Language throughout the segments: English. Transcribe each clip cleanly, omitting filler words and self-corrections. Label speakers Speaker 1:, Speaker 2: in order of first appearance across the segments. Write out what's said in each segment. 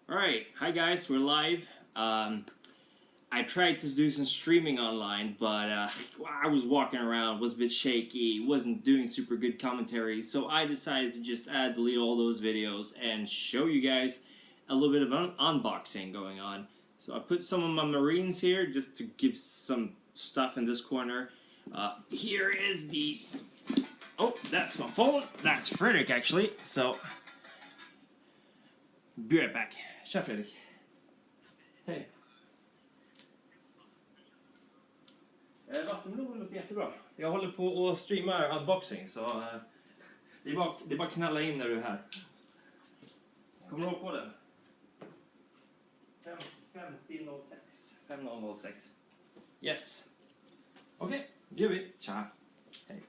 Speaker 1: Alright, hi guys, we're live. I tried to do some streaming online, but I was walking around, was a bit shaky, wasn't doing super good commentary, so I decided to just delete all those videos and show you guys a little bit of an unboxing going on. So I put some of my Marines here just to give some stuff in this corner. Here is the... Oh, that's my phone. That's Frederick, actually. So, be right back. Tja, Fredrik. Hej. Vattenmelonen låter jättebra. Jag håller på att streama unboxing, så det är bara att knalla in när du är här. Kommer du ihåg koden? 5006. 5006. Yes. Okay, det gör vi. Tja. Hej.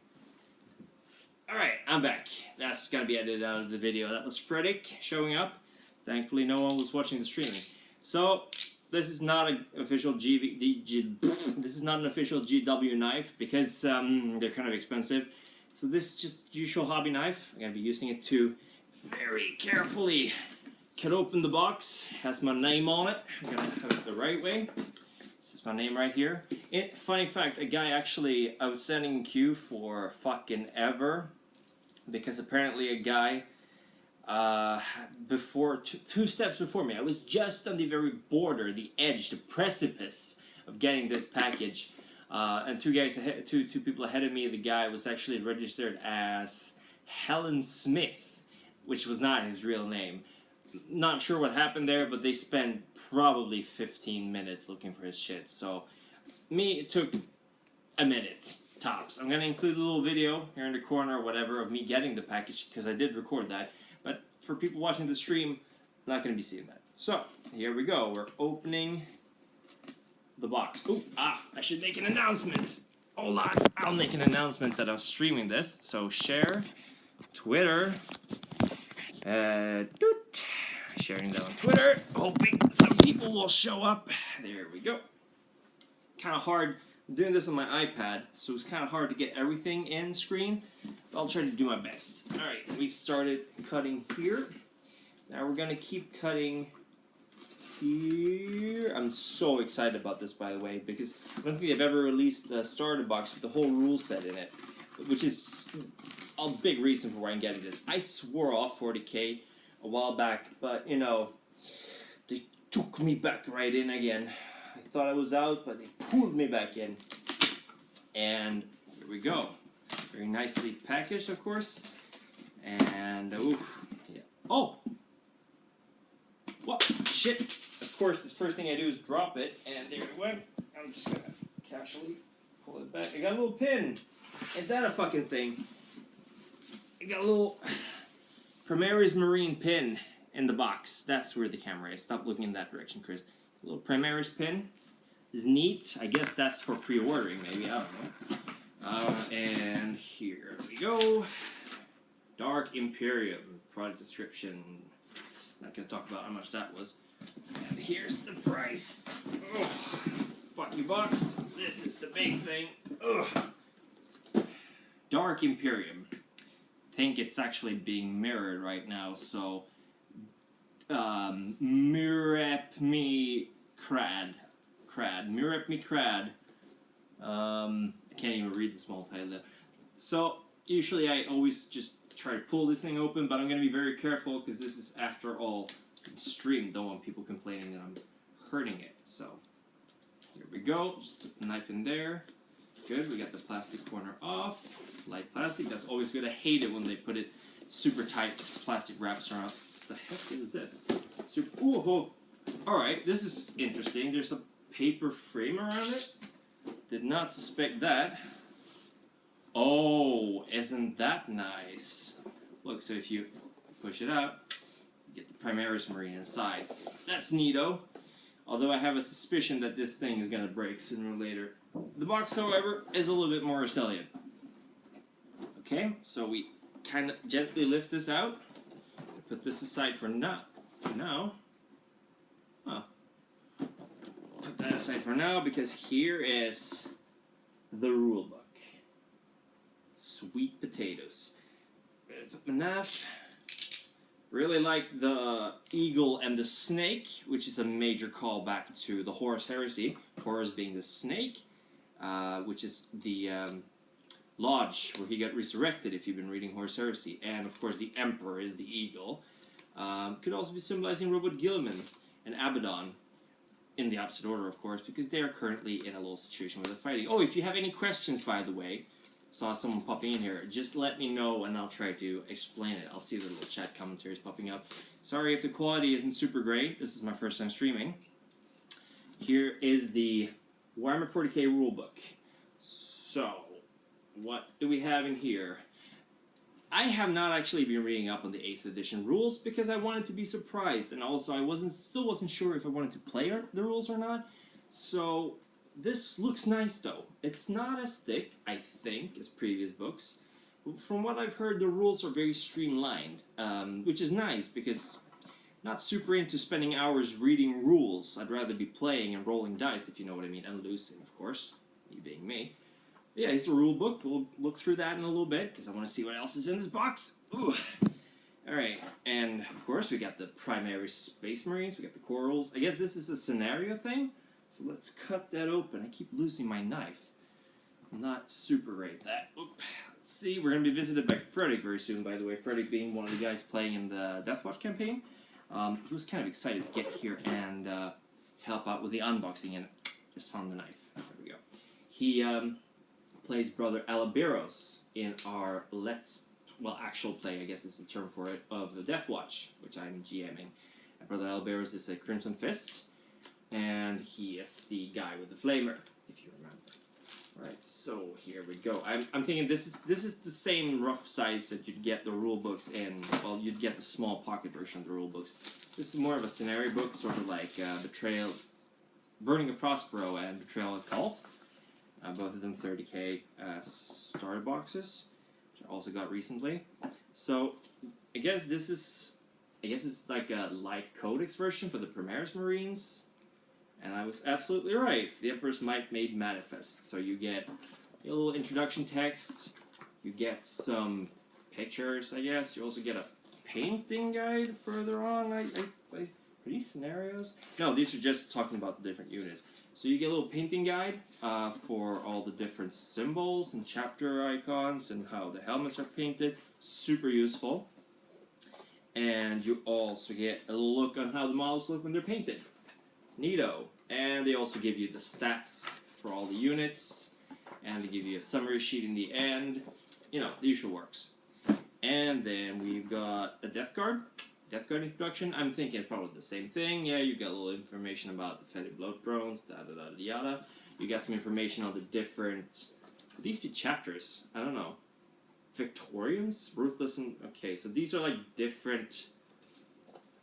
Speaker 1: Alright, I'm back. That's gonna be edited out of the video. That was Fredrik showing up. Thankfully, no one was watching the streaming. So, this is not an official this is not an official GW knife because they're kind of expensive. So this is just usual hobby knife. I'm gonna be using it to very carefully cut open the box. Has my name on it. I'm gonna have it the right way. This is my name right here. Funny fact, a guy actually, I was standing in queue for fucking ever because apparently a guy before two steps before me, I was just on the very border, the edge, the precipice of getting this package, and two people ahead of me. The guy was actually registered as Helen Smith, which was not his real name. Not sure what happened there, but they spent probably 15 minutes looking for his shit. So it took a minute tops. I'm gonna include a little video here in the corner or whatever of me getting the package because I did record that. But for people watching the stream, not going to be seeing that. So, here we go. We're opening the box. Ooh, I should make an announcement. Hold on. I'll make an announcement that I'm streaming this. So, share, Twitter, sharing that on Twitter. Hoping some people will show up. There we go. Kind of hard. I'm doing this on my iPad, so it's kind of hard to get everything in screen. But I'll try to do my best. Alright, we started cutting here. Now we're going to keep cutting here. I'm so excited about this, by the way, because I don't think they've ever released a starter box with the whole rule set in it, which is a big reason for why I'm getting this. I swore off 40k a while back, but, you know, they took me back right in again. I thought I was out, but they pulled me back in. And here we go. Very nicely packaged, of course. And, oof, yeah. Oh! What? Shit! Of course, the first thing I do is drop it, and there it went. I'm just gonna casually pull it back. I got a little pin. Ain't that a fucking thing? I got a little Primaries Marine pin in the box. That's where the camera is. Stop looking in that direction, Chris. A little Primaries pin is neat. I guess that's for pre-ordering, maybe. I don't know. And here we go. Dark Imperium. Product description. Not going to talk about how much that was. And here's the price. Oh, fuck you, box. This is the big thing. Ugh. Dark Imperium. I think it's actually being mirrored right now, so... Mirep me crad. I can't even read the small title there. So, usually I always just try to pull this thing open, but I'm going to be very careful because this is, after all, stream. Don't want people complaining that I'm hurting it. So, here we go. Just put the knife in there. Good, we got the plastic corner off. Light plastic, that's always good. I hate it when they put it super tight plastic wraps around. What the heck is this? Super. Ooh, alright, this is interesting. There's a paper frame around it. Did not suspect that. Oh, isn't that nice? Look, so if you push it out, you get the Primaries Marine inside. That's neato. Although I have a suspicion that this thing is going to break sooner or later. The box, however, is a little bit more resilient. Okay, so we kind of gently lift this out. Put this aside for now. Put that aside for now because here is the rulebook. Sweet potatoes. Put my knife Really like the eagle and the snake, which is a major callback to the Horus heresy. Horus being the snake, which is the lodge where he got resurrected if you've been reading Horus heresy. And of course the emperor is the eagle. Could also be symbolizing Robot Gilliman and Abaddon. In the opposite order, of course, because they are currently in a little situation where they're fighting. Oh, if you have any questions, by the way, saw someone popping in here, just let me know and I'll try to explain it. I'll see the little chat commentaries popping up. Sorry if the quality isn't super great. This is my first time streaming. Here is the Warhammer 40k rulebook. So, what do we have in here? I have not actually been reading up on the 8th edition rules because I wanted to be surprised, and also I still wasn't sure if I wanted to play the rules or not. So this looks nice though. It's not as thick, I think, as previous books. From what I've heard, the rules are very streamlined, which is nice because not super into spending hours reading rules. I'd rather be playing and rolling dice, if you know what I mean, and losing, of course, me being me. Yeah, it's a rule book. We'll look through that in a little bit, because I want to see what else is in this box. Ooh. Alright, and of course we got the Primaries Space Marines, we got the corals. I guess this is a scenario thing, so let's cut that open. I keep losing my knife. I'm not super great at that. Oop. Let's see, we're going to be visited by Frederick very soon, by the way. Frederick being one of the guys playing in the Deathwatch campaign. He was kind of excited to get here and help out with the unboxing, and just found the knife. There we go. He plays Brother Alaberos in our actual play, I guess is the term for it, of the Deathwatch, which I'm GMing. Brother Alaberos is a Crimson Fist, and he is the guy with the flamer, if you remember. Alright, so here we go. I'm thinking this is the same rough size that you'd get the rule books in. Well, you'd get the small pocket version of the rule books. This is more of a scenario book, sort of like Betrayal, Burning of Prospero and Betrayal of Kolth. Both of them 30k starter boxes, which I also got recently. So I guess it's like a light codex version for the Primaries Marines, and I was absolutely right. The Emperor's Might Made Manifest. So you get a little introduction text, you get some pictures, I guess. You also get a painting guide further on. Are these scenarios? No, these are just talking about the different units. So you get a little painting guide for all the different symbols and chapter icons and how the helmets are painted. Super useful. And you also get a look on how the models look when they're painted. Neato. And they also give you the stats for all the units. And they give you a summary sheet in the end. You know, the usual works. And then we've got a Death Guard. Death Guard introduction. I'm thinking it's probably the same thing. Yeah, you get a little information about the Fetid Bloat drones, yada. You got some information on the different... Would these be chapters? I don't know. Victorians? Ruthless and... Okay, so these are like different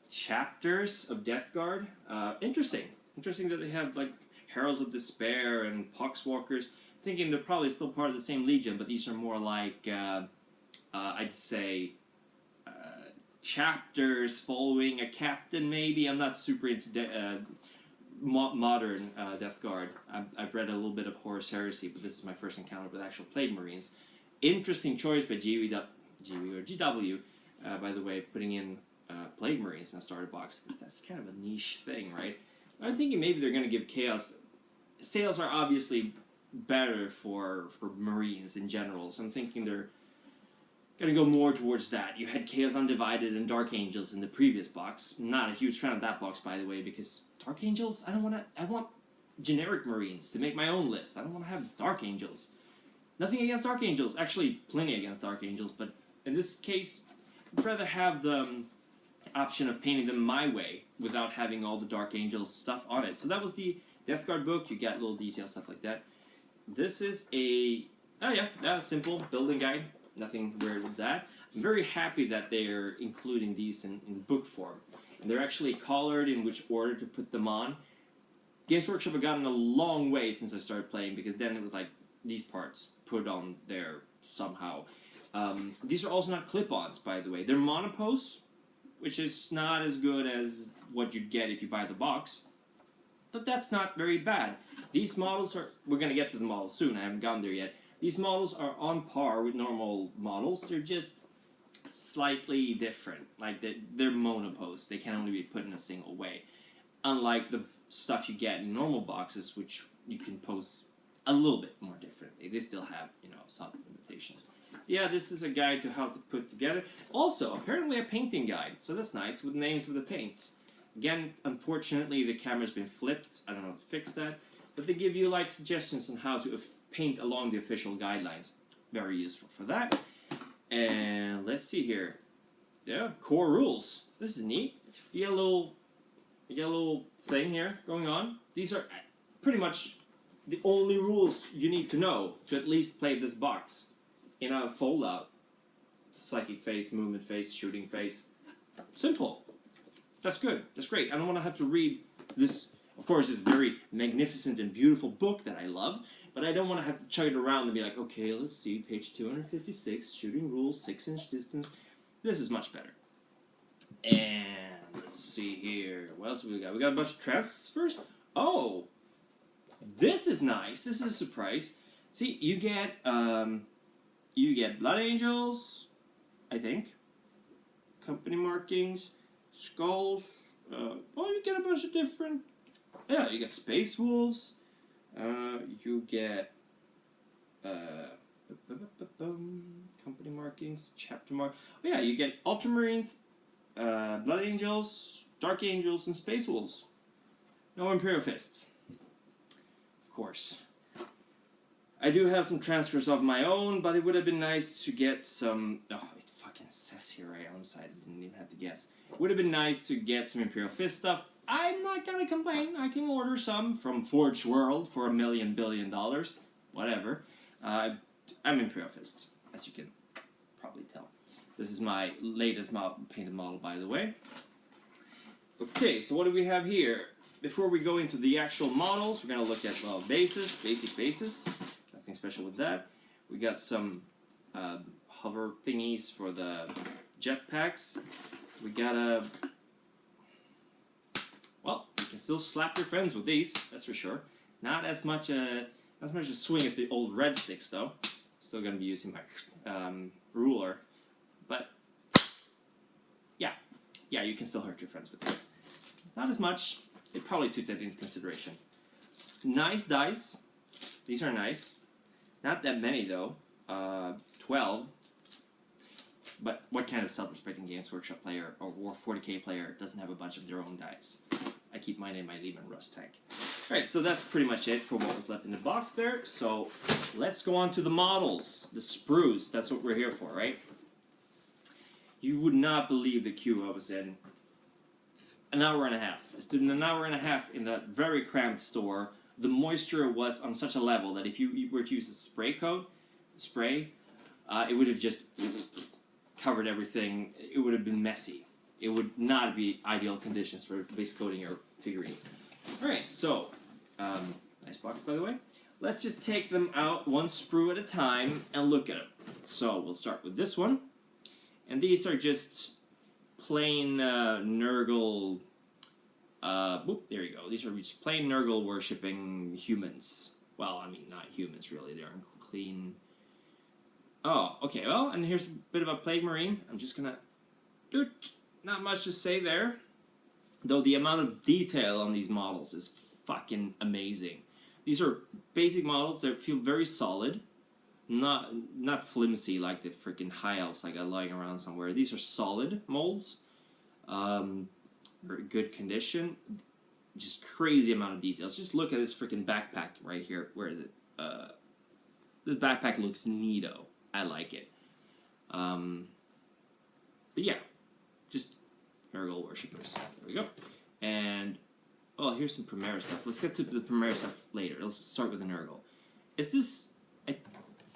Speaker 1: chapters of Death Guard. Interesting. Interesting that they have like Heralds of Despair and Poxwalkers. Thinking they're probably still part of the same legion, but these are more like, I'd say... chapters following a captain, maybe. I'm not super into modern Death Guard. I've read a little bit of Horus Heresy, but this is my first encounter with actual Plague Marines. Interesting choice by GW, by the way, putting in Plague Marines in a starter box, because that's kind of a niche thing, right? I'm thinking maybe they're going to give Chaos... Sales are obviously better for Marines in general, so I'm thinking they're going to go more towards that. You had Chaos Undivided and Dark Angels in the previous box. Not a huge fan of that box, by the way, because Dark Angels, I want generic Marines to make my own list. I don't want to have Dark Angels. Nothing against Dark Angels. Actually, plenty against Dark Angels, but in this case, I'd rather have the option of painting them my way without having all the Dark Angels stuff on it. So that was the Death Guard book. You got little details, stuff like that. This is a simple building guide. Nothing weird with that. I'm very happy that they're including these in book form. And they're actually colored in which order to put them on. Games Workshop have gotten a long way since I started playing, because then it was like these parts put on there somehow. These are also not clip-ons, by the way. They're monopose, which is not as good as what you'd get if you buy the box. But that's not very bad. These models are... We're going to get to the models soon. I haven't gotten there yet. These models are on par with normal models. They're just slightly different. Like they're monopose. They can only be put in a single way. Unlike the stuff you get in normal boxes, which you can pose a little bit more differently. They still have, you know, some limitations. Yeah, this is a guide to how to put together. Also, apparently a painting guide, so that's nice, with names of the paints. Again, unfortunately, the camera's been flipped. I don't know how to fix that. But they give you, like, suggestions on how to paint along the official guidelines. Very useful for that. And let's see here. Yeah, core rules. This is neat. You get a little thing here going on. These are pretty much the only rules you need to know to at least play this box in a fold-out. Psychic phase, movement phase, shooting phase. Simple. That's good. That's great. I don't want to have to read this, of course, this very magnificent and beautiful book that I love, but I don't want to have to chug it around and be like, okay, let's see, page 256, shooting rules, 6-inch distance. This is much better. And let's see here. What else have we got? We got a bunch of transfers. Oh, this is nice. This is a surprise. See, you get Blood Angels, I think. Company markings, skulls. You get a bunch of different. Yeah, you get Space Wolves. You get company markings, chapter mark. Oh yeah, you get Ultramarines, Blood Angels, Dark Angels, and Space Wolves. No Imperial Fists. Of course. I do have some transfers of my own, but it would have been nice to get some... Oh, it fucking says here right on the side. I didn't even have to guess. It would have been nice to get some Imperial Fist stuff. I'm not gonna complain. I can order some from Forge World for $1 million billion. Whatever. I'm Imperial Fists, as you can probably tell. This is my latest painted model, by the way. Okay, so what do we have here? Before we go into the actual models, we're going to look at, well, bases, basic bases. Nothing special with that. We got some hover thingies for the jetpacks. We got a... Well, you can still slap your friends with these, that's for sure. Not as much a swing as the old red sticks, though. Still going to be using my ruler. But, yeah, you can still hurt your friends with these. Not as much. They probably took that into consideration. Nice dice. These are nice. Not that many, though. 12. But what kind of self-respecting Games Workshop player or Warhammer 40k player doesn't have a bunch of their own dice? I keep mine in my Lehman Rust tank. Alright, so that's pretty much it for what was left in the box there. So let's go on to the models. The sprues. That's what we're here for, right? You would not believe the queue I was in. An hour and a half. I stood in an hour and a half in that very cramped store. The moisture was on such a level that if you were to use a spray, it would have just covered everything. It would have been messy. It would not be ideal conditions for base coating your figurines. Alright, so, nice box by the way. Let's just take them out one sprue at a time and look at them. So, we'll start with this one. And these are just plain Nurgle... there you go. These are just plain Nurgle worshipping humans. Well, I mean, not humans really. They're clean... Oh, okay, well, and here's a bit of a Plague Marine. I'm just gonna... Not much to say there. Though the amount of detail on these models is fucking amazing. These are basic models that feel very solid. Not flimsy like the freaking high elves I got lying around somewhere. These are solid molds. Very good condition. Just crazy amount of details. Just look at this freaking backpack right here. Where is it? This backpack looks neato. I like it. But yeah, just Nurgle worshippers. There we go. And, oh, here's some Primaris stuff. Let's get to the Primaris stuff later. Let's start with the Nurgle. Is this... I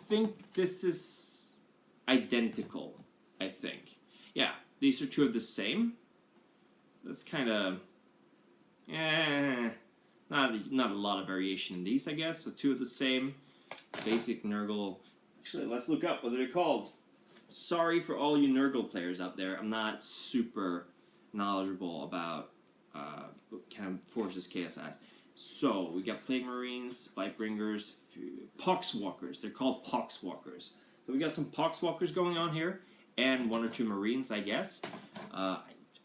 Speaker 1: think this is identical, I think. Yeah, these are two of the same. That's kind of... not a lot of variation in these, I guess. So two of the same. Basic Nurgle. Actually, let's look up what they're called. Sorry for all you Nurgle players out there. I'm not super knowledgeable about what kind of forces Chaos has. So, we got Plague Marines, Blightbringers, Poxwalkers. They're called Poxwalkers. So we got some Poxwalkers going on here. and 1 or 2 Marines, I guess. I'm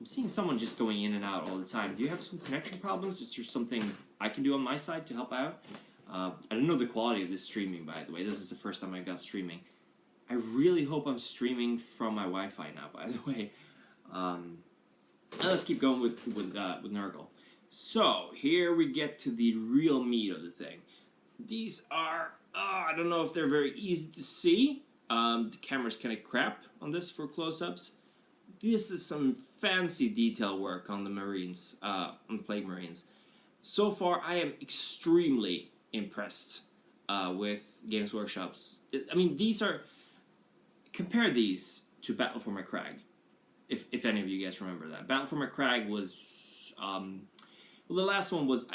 Speaker 1: seeing someone just going in and out all the time. Do you have some connection problems? Is there something I can do on my side to help out? I don't know the quality of this streaming, by the way. This is the first time I got streaming. I really hope I'm streaming from my Wi-Fi now, by the way. Let's keep going with Nurgle. So, here we get to the real meat of the thing. These are, I don't know if they're very easy to see. The camera's kind of crap on this for close-ups. This is some fancy detail work on the Marines, on the Plague Marines. So far, I am extremely impressed with Games Workshop's. I mean, these are... Compare these to Battle for McCrag, if any of you guys remember that. Battle for McCrag was... well, the last one was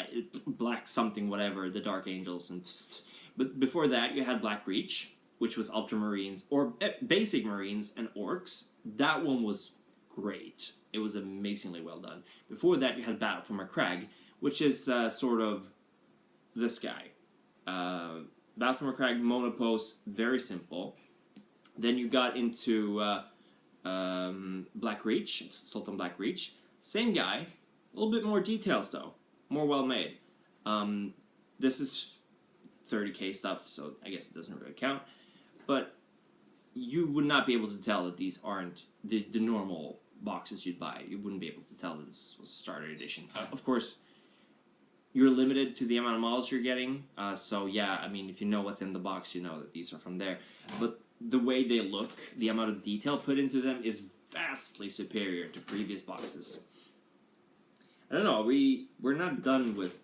Speaker 1: Black something, whatever, the Dark Angels. But before that, you had Black Reach, which was Ultramarines, or Basic Marines and Orcs. That one was great. It was amazingly well done. Before that, you had Battle for McCrag, which is sort of this guy. Battle for McCrag, monopose, very simple. Then you got into Black Reach, Sultan Black Reach. Same guy, a little bit more details though, more well made. This is 30k stuff, so I guess it doesn't really count. But you would not be able to tell that these aren't the normal boxes you'd buy. You wouldn't be able to tell that this was a starter edition. Of course, you're limited to the amount of models you're getting. So yeah, I mean, if you know what's in the box, you know that these are from there. But the way they look, the amount of detail put into them is vastly superior to previous boxes. I don't know, we're not done with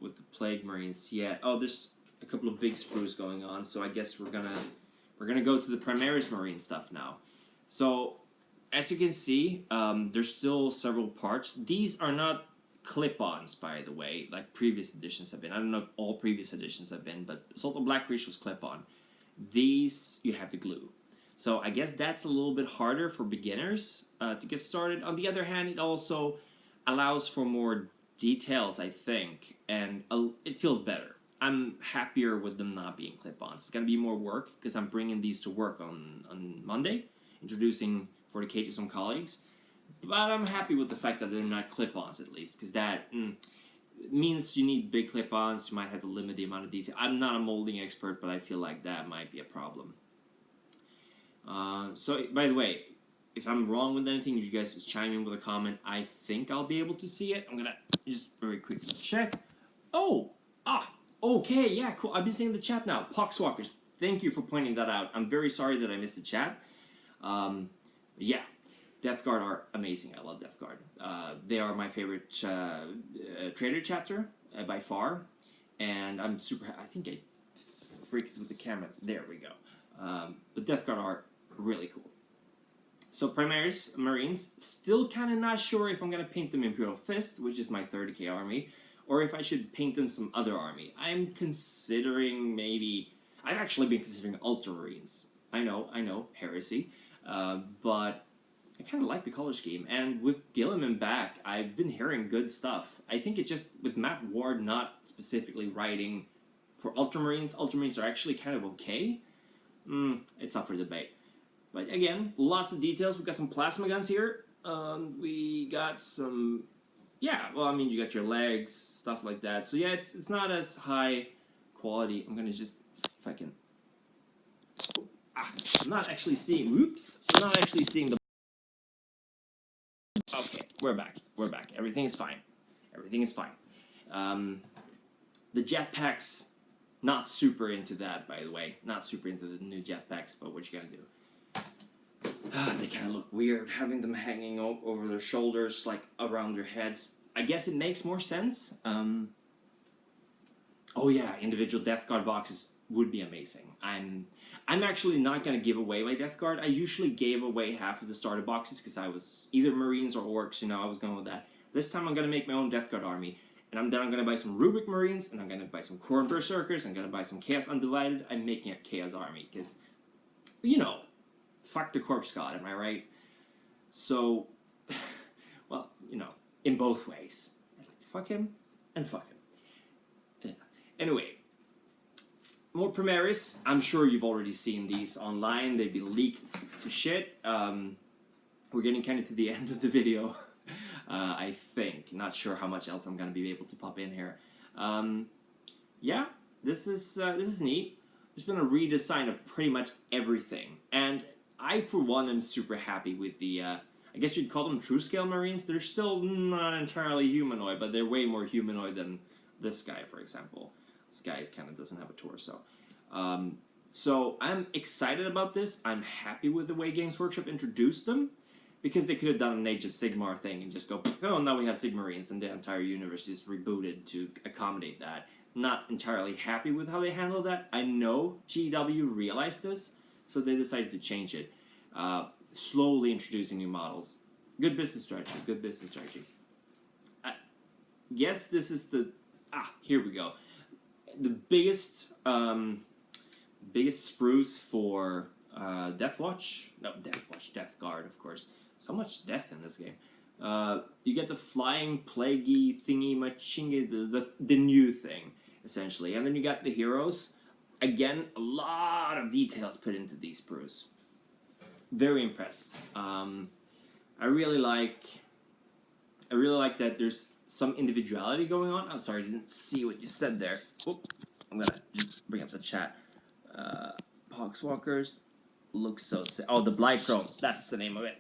Speaker 1: the Plague Marines yet. Oh, there's a couple of big sprues going on, so I guess we're gonna go to the Primaries Marine stuff now. So, as you can see, there's still several parts. These are not clip-ons, by the way, like previous editions have been. I don't know if all previous editions have been, but Assault on Black Reach was clip-on. These you have to glue. So I guess that's a little bit harder for beginners to get started. On the other hand, it also allows for more details, I think, and it feels better. I'm happier with them not being clip-ons. It's going to be more work because I'm bringing these to work on Monday, introducing 40k to some colleagues. But I'm happy with the fact that they're not clip-ons, at least, because that means you need big clip-ons. You might have to limit the amount of detail. I'm not a molding expert, but I feel like that might be a problem. So, by the way, if I'm wrong with anything, you guys just chime in with a comment. I think I'll be able to see it. I'm going to just very quickly check. Okay, yeah, cool. I've been seeing the chat now. Poxwalkers, thank you for pointing that out. I'm very sorry that I missed the chat. Yeah. Death Guard are amazing. I love Death Guard. They are my favorite trader chapter by far, and I'm super. I think I freaked with the camera. There we go. But Death Guard are really cool. So Primaries Marines, still kind of not sure if I'm gonna paint them Imperial Fists, which is my 30k army, or if I should paint them some other army. I'm considering maybe. I've actually been considering Ultramarines. I know, heresy, but. I kind of like the color scheme, and with Gilliman back, I've been hearing good stuff. I think it's just, with Matt Ward not specifically writing for Ultramarines are actually kind of okay. It's up for debate. But again, lots of details. We've got some plasma guns here. We got some... Yeah, well, I mean, you got your legs, stuff like that. So yeah, it's not as high quality. I'm gonna just... if I can... I'm not actually seeing... Whoops! I'm not actually seeing the... Okay, we're back. Everything is fine. The jetpacks, not super into that, by the way. Not super into the new jetpacks, but what you gotta do? They kind of look weird, having them hanging over their shoulders, like around their heads. I guess it makes more sense. Oh yeah, individual Death Guard boxes would be amazing. I'm actually not going to give away my Death Guard. I usually gave away half of the starter boxes because I was either Marines or Orcs, I was going with that. This time I'm going to make my own Death Guard army. And then I'm going to buy some Rulebook Marines, and I'm going to buy some Khorne Berserkers, I'm going to buy some Chaos Undivided. I'm making a Chaos army because, fuck the Corpse God, am I right? So, well, in both ways. I'd like to fuck him and fuck him. Yeah. Anyway. more Primaries. I'm sure you've already seen these online. They've been leaked to shit. We're getting kind of to the end of the video. I think. Not sure how much else I'm gonna be able to pop in here. Yeah, this is neat. There's been a redesign of pretty much everything, and I, for one, am super happy with the. I guess you'd call them true-scale Marines. They're still not entirely humanoid, but they're way more humanoid than this guy, for example. This guy kind of doesn't have a torso. So I'm excited about this. I'm happy with the way Games Workshop introduced them, because they could have done an Age of Sigmar thing and just go, oh, now we have Sigmarines, and the entire universe is rebooted to accommodate that. Not entirely happy with how they handled that. I know GW realized this, so they decided to change it. Slowly introducing new models. Good business strategy. Good business strategy. Yes, this is the... here we go. The biggest spruce for Deathwatch. No, Deathwatch. Death Guard, of course. So much death in this game. You get the flying, plaguey, thingy, machingy, the new thing, essentially. And then you got the heroes. Again, a lot of details put into these sprues. Very impressed. I really like that there's some individuality going on. I'm sorry, I didn't see what you said there. Oop, I'm gonna just bring up the chat. Poxwalkers looks so sick. Oh, the Blychrome. That's the name of it.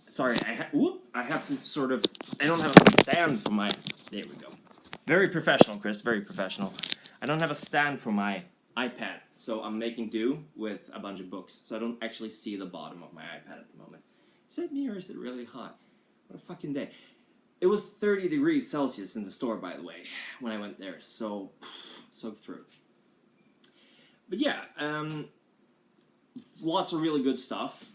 Speaker 1: Sorry, I have to sort of... I don't have a stand for my... There we go. Very professional, Chris. Very professional. I don't have a stand for my iPad, so I'm making do with a bunch of books, so I don't actually see the bottom of my iPad at the moment. Is it me or is it really hot? What a fucking day. It was 30 degrees Celsius in the store, by the way, when I went there, so through. But yeah, lots of really good stuff.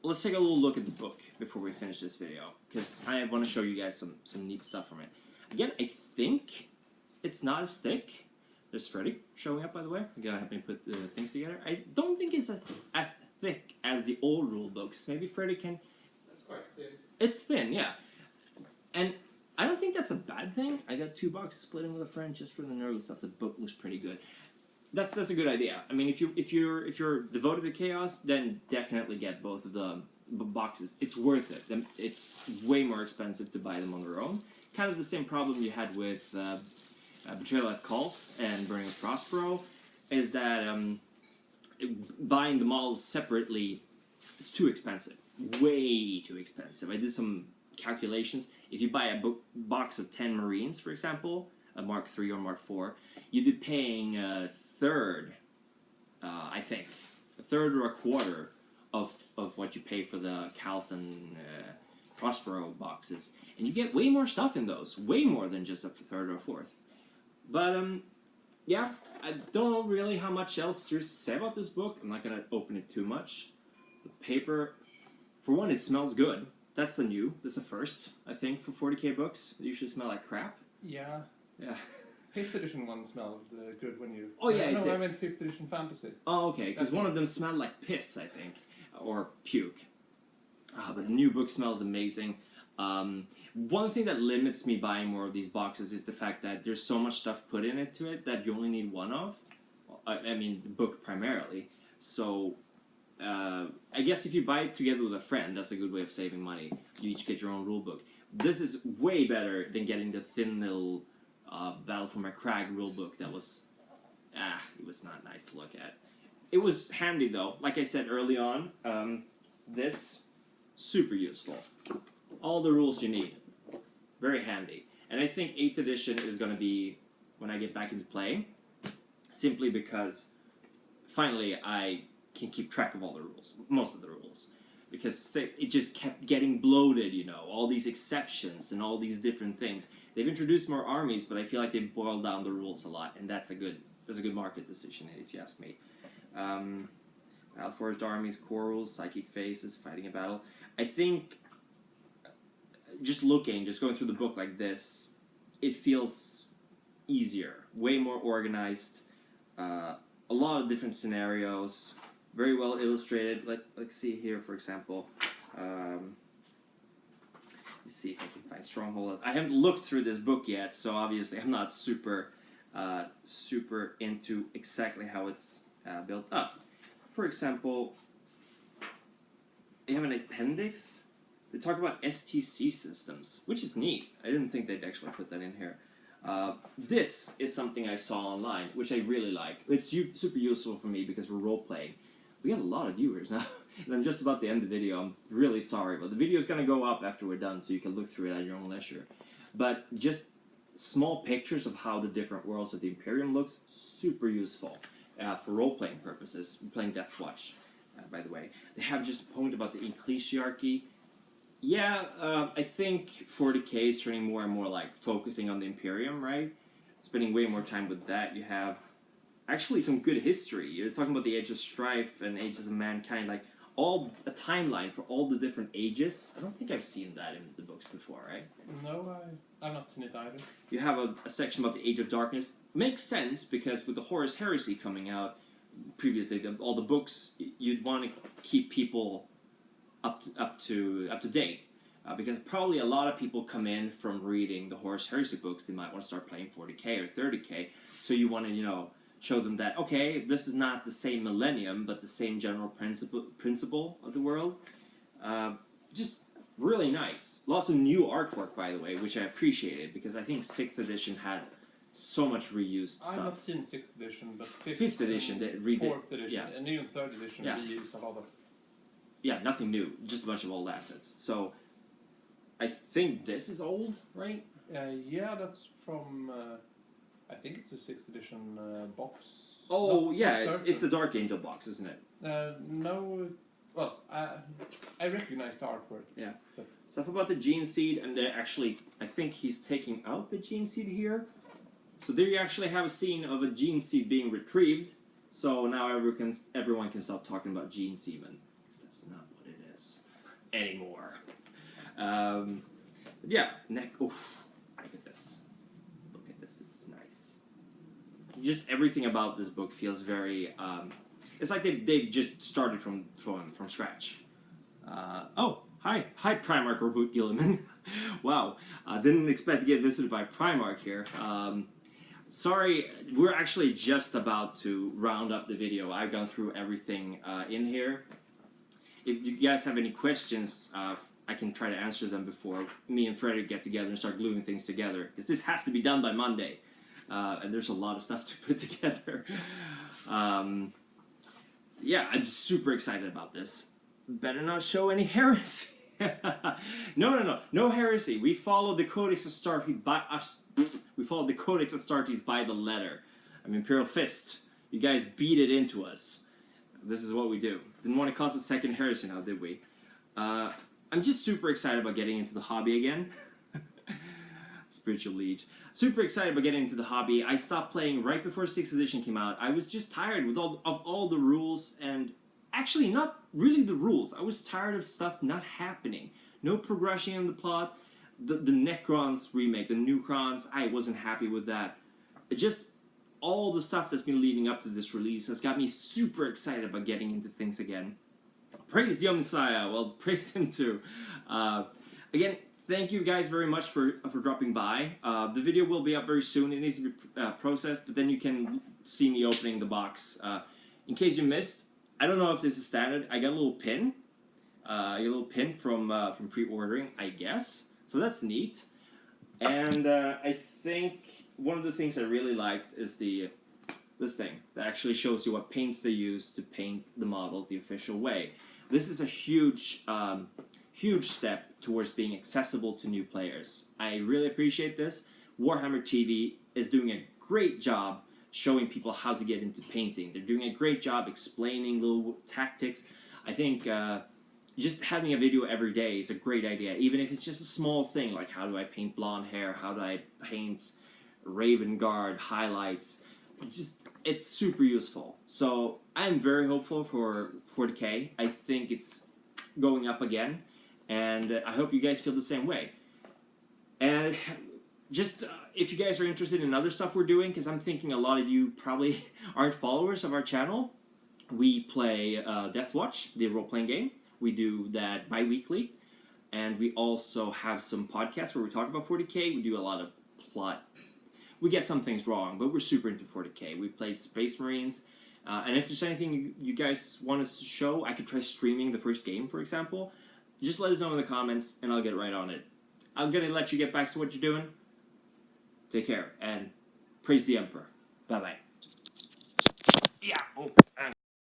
Speaker 1: Let's take a little look at the book before we finish this video, because I want to show you guys some neat stuff from it. Again, I think it's not as thick. There's Freddy showing up, by the way. You gotta help me put the things together. I don't think it's as thick as the old rule books. Maybe Freddy can...
Speaker 2: That's quite thin.
Speaker 1: It's thin, yeah. And I don't think that's a bad thing. I got 2 boxes splitting with a friend just for the nerd stuff. The book looks pretty good. That's a good idea. I mean, if you're devoted to chaos, then definitely get both of the boxes. It's worth it. It's way more expensive to buy them on their own. Kind of the same problem you had with Betrayal at Cult and Burning of Prospero, is that buying the models separately is too expensive. Way too expensive. I did some calculations. If you buy a box of 10 Marines, for example, a Mark III or Mark IV, you'd be paying a third, I think, a third or a quarter of what you pay for the Calth and Prospero boxes. And you get way more stuff in those. Way more than just a third or a fourth. But, yeah, I don't know really how much else there's to say about this book. I'm not going to open it too much. The paper, for one, it smells good. That's a first, I think, for 40k books. They usually smell like crap.
Speaker 2: Yeah.
Speaker 1: Yeah.
Speaker 2: 5th edition one smelled good when you...
Speaker 1: Oh, yeah.
Speaker 2: No, I meant 5th edition fantasy.
Speaker 1: Oh, okay, because one of them smelled like piss, I think. Or puke. But the new book smells amazing. One thing that limits me buying more of these boxes is the fact that there's so much stuff put into it that you only need one of. I mean, the book primarily. So, I guess if you buy it together with a friend, that's a good way of saving money. You each get your own rulebook. This is way better than getting the thin little Battle for My Crag rulebook that was... it was not nice to look at. It was handy, though. Like I said early on, this, super useful. All the rules you need. Very handy. And I think 8th edition is going to be when I get back into play, simply because finally I can keep track of all the rules, most of the rules. Because it just kept getting bloated, you know, all these exceptions and all these different things. They've introduced more armies, but I feel like they've boiled down the rules a lot, and that's a good market decision, if you ask me. Battle-forged armies, core rules, psychic phases, fighting a battle. I think just going through the book like this, it feels easier, way more organized, a lot of different scenarios, very well illustrated. Let's see here, for example. Let's see if I can find Stronghold. I haven't looked through this book yet, so obviously I'm not super super into exactly how it's built up. For example, they have an appendix. They talk about STC systems, which is neat. I didn't think they'd actually put that in here. This is something I saw online, which I really like. It's super useful for me because we're role-playing. We got a lot of viewers now, and I'm just about to end the video. I'm really sorry, but the video is going to go up after we're done, so you can look through it at your own leisure. But just small pictures of how the different worlds of the Imperium looks, super useful for role-playing purposes. I'm playing Deathwatch, by the way. They have just a point about the ecclesiarchy. Yeah, I think 40k is turning more and more like focusing on the Imperium, right? Spending way more time with that. You have actually some good history. You're talking about the Age of Strife and Ages of Mankind, like a timeline for all the different ages. I don't think I've seen that in the books before, right?
Speaker 2: No, I've not seen it either.
Speaker 1: You have a section about the Age of Darkness. Makes sense because with the Horus Heresy coming out previously, all the books, you'd want to keep people up to date. Because probably a lot of people come in from reading the Horus Heresy books. They might want to start playing 40k or 30k. So you want to, show them that, okay, this is not the same millennium, but the same general principle of the world. Just really nice. Lots of new artwork, by the way, which I appreciated, because I think 6th edition had so much reused stuff.
Speaker 2: I've not seen 6th edition, but
Speaker 1: 5th edition, they
Speaker 2: 4th edition, and even 3rd edition reused a lot of...
Speaker 1: Yeah, nothing new, just a bunch of old assets. So, I think this is old, right?
Speaker 2: Yeah, that's from... I think it's a 6th edition box.
Speaker 1: Oh, yeah, it's a Dark Angel box, isn't it?
Speaker 2: No, well, I recognize the artwork.
Speaker 1: Yeah. Stuff about the Gene Seed, and actually, I think he's taking out the Gene Seed here. So there you actually have a scene of a Gene Seed being retrieved. So now everyone can stop talking about Gene Semen. Because that's not what it is anymore. Yeah, neck. Oof, look at this. This is nice. Just everything about this book feels very it's like they just started from scratch. Oh, hi Primarch Reboot Gilliman. Wow, didn't expect to get visited by Primarch here. Sorry, we're actually just about to round up the video. I've gone through everything in here. If you guys have any questions, I can try to answer them before me and Frederick get together and start gluing things together. Because this has to be done by Monday. And there's a lot of stuff to put together. Yeah, I'm super excited about this. Better not show any heresy. No heresy. We follow the Codex Astartes by us. We follow the Codex Astartes by the letter. I'm Imperial Fists. You guys beat it into us. This is what we do. Didn't want to cause a second heresy now, did we? I'm just super excited about getting into the hobby again. Spiritual Liege. Super excited about getting into the hobby. I stopped playing right before 6th edition came out. I was just tired with all the rules, and actually not really the rules. I was tired of stuff not happening. No progression in the plot. The Necrons remake, the Nucrons, I wasn't happy with that. Just all the stuff that's been leading up to this release has got me super excited about getting into things again. Praise the Messiah. Well, praise him too. Again, thank you guys very much for dropping by. The video will be up very soon. It needs to be processed, but then you can see me opening the box. In case you missed, I don't know if this is standard. I got a little pin. I got a little pin from pre-ordering, I guess. So that's neat. And I think one of the things I really liked is this thing that actually shows you what paints they use to paint the models the official way. This is a huge step towards being accessible to new players. I really appreciate this. Warhammer TV is doing a great job showing people how to get into painting. They're doing a great job explaining little tactics. I think just having a video every day is a great idea, even if it's just a small thing, like how do I paint blonde hair, how do I paint Raven Guard highlights. It's super useful. So I'm very hopeful for 40k. I think it's going up again, and I hope you guys feel the same way. And just if you guys are interested in other stuff we're doing, because I'm thinking a lot of you probably aren't followers of our channel, we play Deathwatch, the role-playing game. We do that bi-weekly, and we also have some podcasts where we talk about 40k. We do a lot of plot. we get some things wrong, but we're super into 40k. We played Space Marines, and if there's anything you guys want us to show, I could try streaming the first game, for example. Just let us know in the comments, and I'll get right on it. I'm gonna let you get back to what you're doing. Take care, and praise the Emperor. Bye-bye. Yeah. Oh.